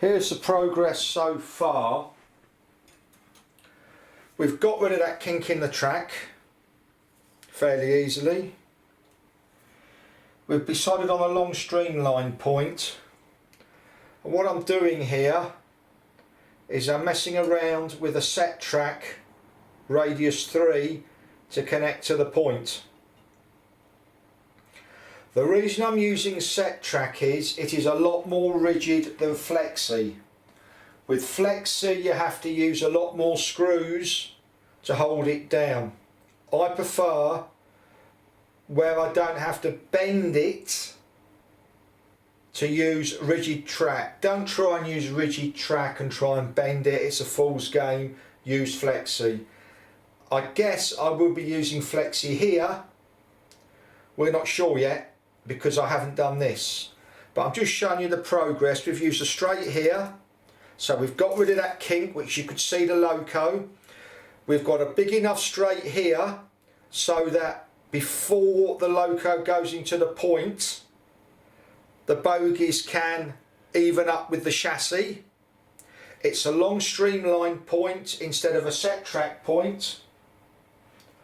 Here's the progress so far. We've got rid of that kink in the track fairly easily. We've decided on a long streamline point, and what I'm doing here is I'm messing around with a set track radius 3 to connect to the point. The reason I'm using set track is it is a lot more rigid than flexi. With flexi you have to use a lot more screws to hold it down. I prefer where I don't have to bend it to use rigid track. Don't try and use rigid track and try and bend it, it's a fool's game. Use flexi. I guess I will be using flexi here. We're not sure yet because I haven't done this, but I'm just showing you the progress. We've used a straight here, so we've got rid of that kink, which you could see the loco. We've got a big enough straight here so that before the loco goes into the point, the bogies can even up with the chassis. It's a long streamline point instead of a set track point.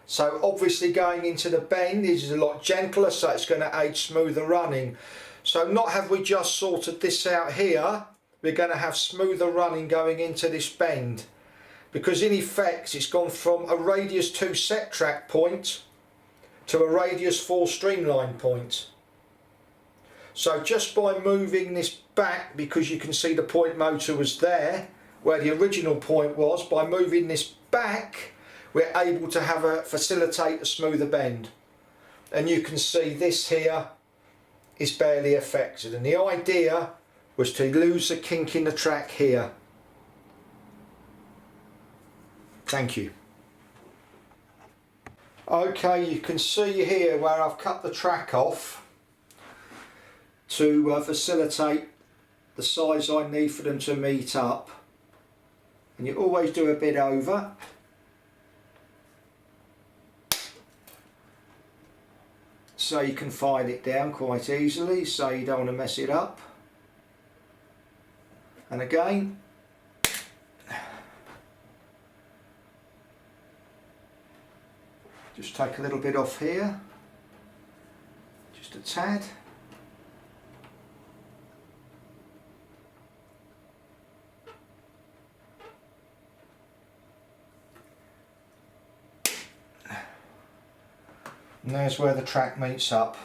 So obviously going into the bend is a lot gentler, so it's going to aid smoother running. So not have we just sorted this out here, we're going to have smoother running going into this bend. Because in effect it's gone from a radius 2 set track point to a radius 4 streamline point. So just by moving this back, because you can see the point motor was there where the original point was, by moving this back we're able to facilitate a smoother bend. And you can see this here is barely affected, and the idea was to lose the kink in the track here. Thank you. Okay, you can see here where I've cut the track off to facilitate the size I need for them to meet up, and you always do a bit over. So you can file it down quite easily, so you don't want to mess it up. And again, just take a little bit off here, just a tad. And there's where the track meets up.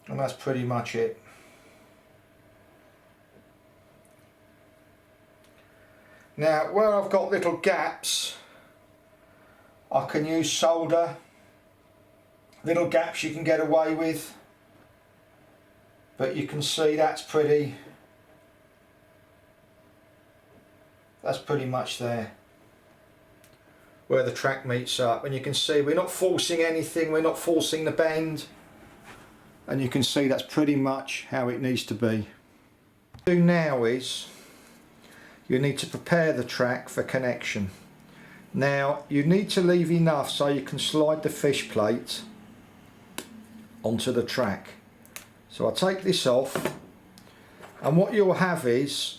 And that's pretty much it. Now where I've got little gaps, I can use solder. Little gaps you can get away with, but you can see that's pretty much there where the track meets up, and you can see we're not forcing anything, we're not forcing the bend, and you can see that's pretty much how it needs to be. What you do now is you need to prepare the track for connection. Now you need to leave enough so you can slide the fish plate onto the track. So I'll take this off, and what you'll have is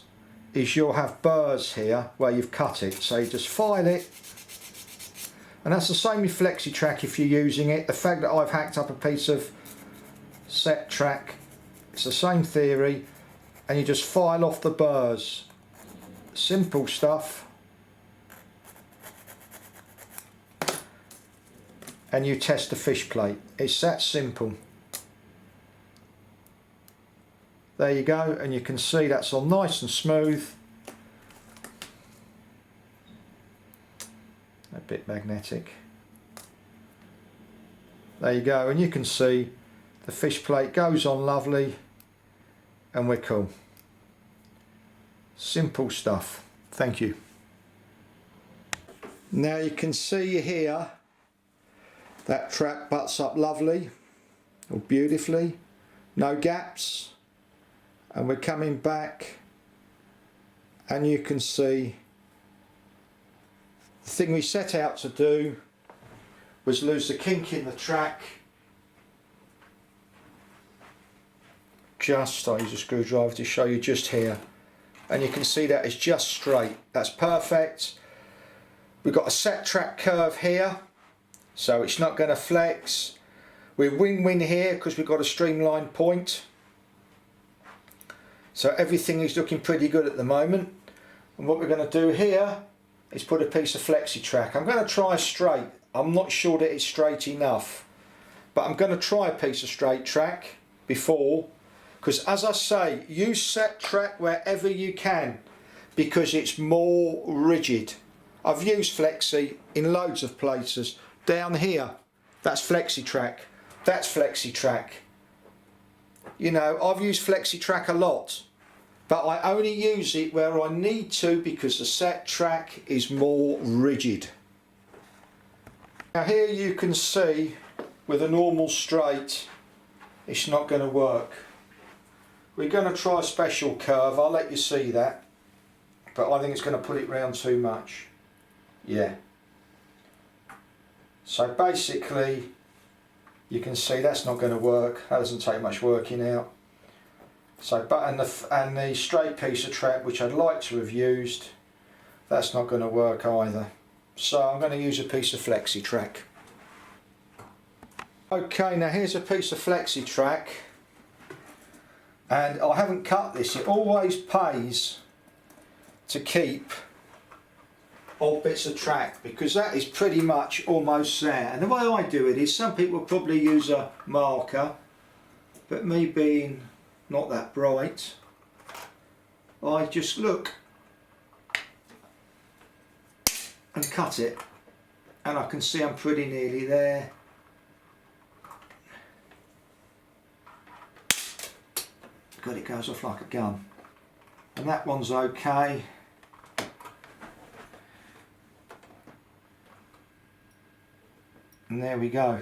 you'll have burrs here where you've cut it, so you just file it, and that's the same with flexi track if you're using it. The fact that I've hacked up a piece of set track, it's the same theory, and you just file off the burrs. Simple stuff, and you test the fish plate. It's that simple. There you go, and you can see that's all nice and smooth. A bit magnetic. There you go, and you can see the fish plate goes on lovely, and we're cool. Simple stuff. Thank you. Now you can see here that track butts up lovely, or beautifully, no gaps. And we're coming back, and you can see the thing we set out to do was lose the kink in the track just, I use a screwdriver to show you just here, and you can see that it's just straight. That's perfect. We've got a set track curve here, so it's not going to flex. We're win-win here because we've got a streamlined point. So everything is looking pretty good at the moment. And what we're going to do here is put a piece of flexi track. I'm going to try straight. I'm not sure that it's straight enough, but I'm going to try a piece of straight track before, because as I say, use set track wherever you can because it's more rigid. I've used flexi in loads of places. Down here, that's flexi track. That's flexi track. You know, I've used flexi track a lot, but I only use it where I need to because the set track is more rigid. Now here you can see with a normal straight it's not going to work. We're going to try a special curve, I'll let you see that, but I think it's going to put it round too much. Yeah. So basically you can see that's not going to work. That doesn't take much working out. So, and the straight piece of track which I'd like to have used, that's not going to work either. So I'm going to use a piece of flexi track. Okay, now here's a piece of flexi track, and I haven't cut this. It always pays to keep odd bits of track because that is pretty much almost there. And the way I do it is, some people probably use a marker, but me being not that bright, I just look and cut it, and I can see I'm pretty nearly there. God, it goes off like a gun. And that one's okay. And there we go.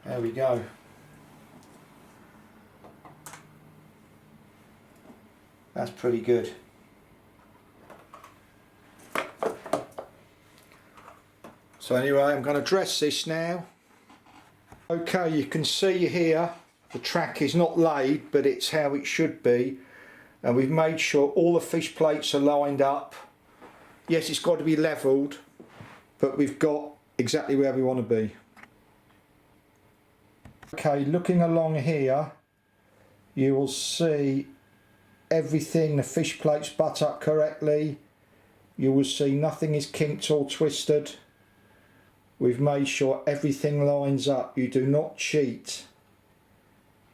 There we go. That's pretty good. So anyway, I'm going to dress this now. Okay, you can see here the track is not laid, but it's how it should be, and we've made sure all the fish plates are lined up. Yes, it's got to be levelled, but we've got exactly where we want to be. Okay, looking along here, you will see everything, the fish plates butt up correctly. You will see nothing is kinked or twisted. We've made sure everything lines up. You do not cheat.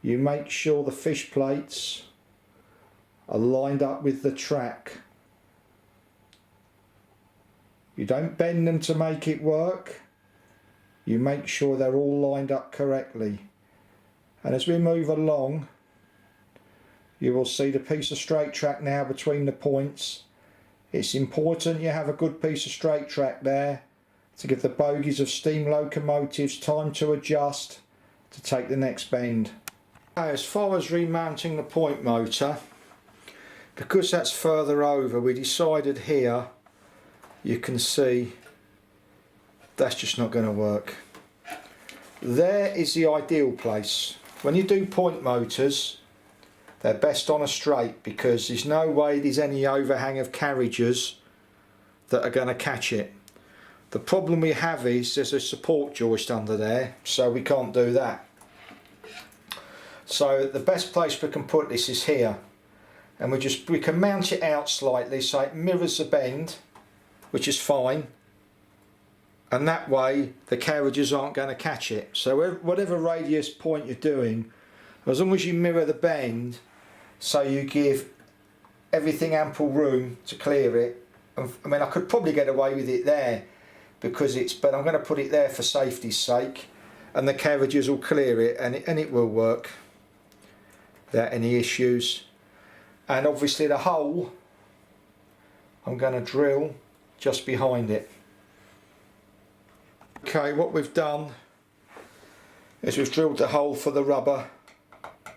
You make sure the fish plates are lined up with the track. You don't bend them to make it work. You make sure they're all lined up correctly. And as we move along, you will see the piece of straight track now between the points. It's important you have a good piece of straight track there to give the bogies of steam locomotives time to adjust to take the next bend. As far as remounting the point motor, because that's further over, we decided here, you can see that's just not going to work. There is the ideal place. When you do point motors, they're best on a straight because there's no way there's any overhang of carriages that are going to catch it. The problem we have is there's a support joist under there, so we can't do that. So the best place we can put this is here, and we can mount it out slightly so it mirrors the bend, which is fine, and that way the carriages aren't going to catch it. So whatever radius point you're doing, as long as you mirror the bend so you give everything ample room to clear it. I mean, I could probably get away with it there because but I'm going to put it there for safety's sake, and the carriages will clear it, and it will work without any issues. And obviously the hole I'm going to drill just behind it. Okay, what we've done is we've drilled the hole for the rubber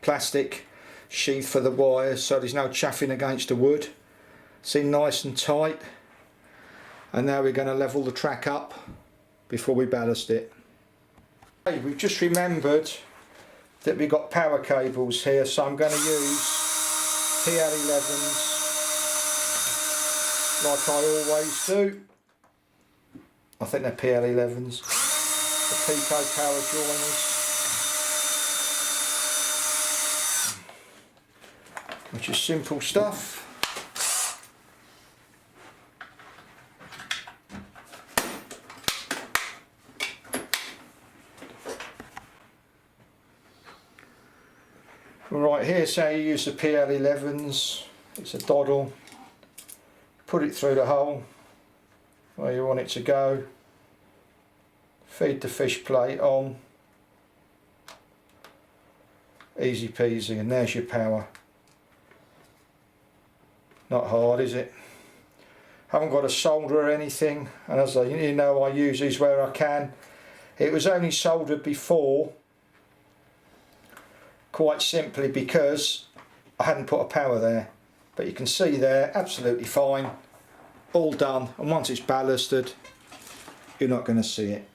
plastic sheath for the wires, so there's no chaffing against the wood. It's in nice and tight. And now we're going to level the track up before we ballast it. Hey, we've just remembered that we've got power cables here, so I'm going to use PL11s like I always do. I think they're PL11s, the Peco power joiners, which is simple stuff. Right, here's how you use the PL11s. It's a doddle. Put it through the hole where you want it to go. Feed the fish plate on. Easy peasy, and there's your power. Not hard, is it? Haven't got a solder or anything, and as you know, I use these where I can. It was only soldered before, quite simply because I hadn't put a power there, but you can see there, absolutely fine, all done, and once it's ballasted you're not going to see it.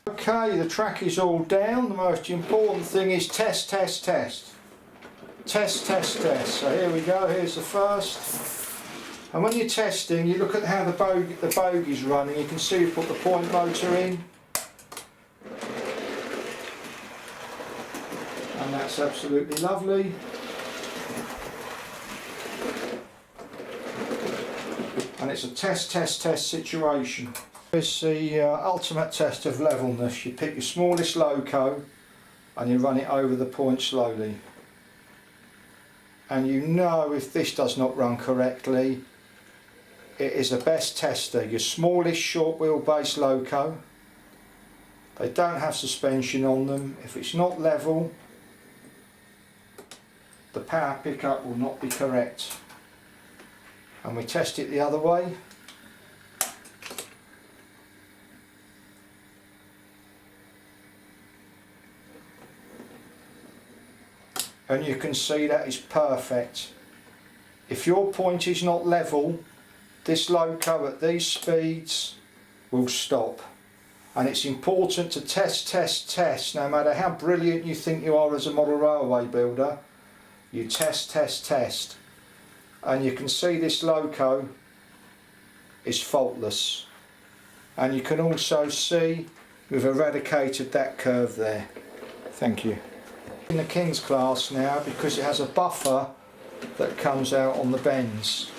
Okay, the track is all down. The most important thing is test, test, test. Test, test, test. So here we go, here's the first. And when you're testing, you look at how the bogey's running. You can see you put the point motor in. And that's absolutely lovely. And it's a test, test, test situation. It's the ultimate test of levelness. You pick your smallest loco and you run it over the point slowly. And you know if this does not run correctly, it is the best tester. Your smallest short wheelbase loco, they don't have suspension on them. If it's not level, the power pickup will not be correct. And we test it the other way. And you can see that is perfect. If your point is not level, this loco at these speeds will stop. And it's important to test, test, test. No matter how brilliant you think you are as a model railway builder, you test, test, test. And you can see this loco is faultless. And you can also see we've eradicated that curve there. Thank you. In the King's class now, because it has a buffer that comes out on the bends.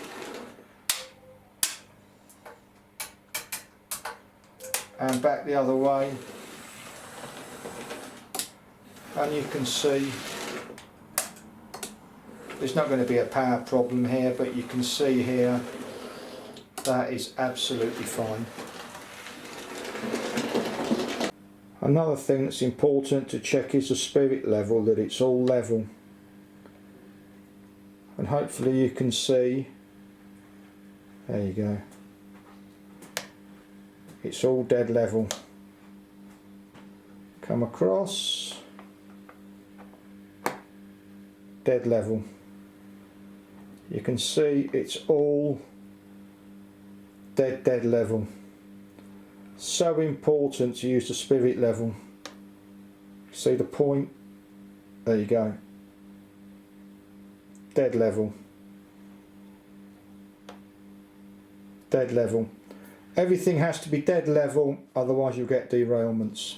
And back the other way, and you can see there's not going to be a power problem here, but you can see here that is absolutely fine. Another thing that's important to check is the spirit level, that it's all level. And hopefully you can see, there you go, it's all dead level. Come across, dead level. You can see it's all dead level. So important to use the spirit level. See the point? There you go. Dead level. Dead level. Everything has to be dead level, otherwise you'll get derailments.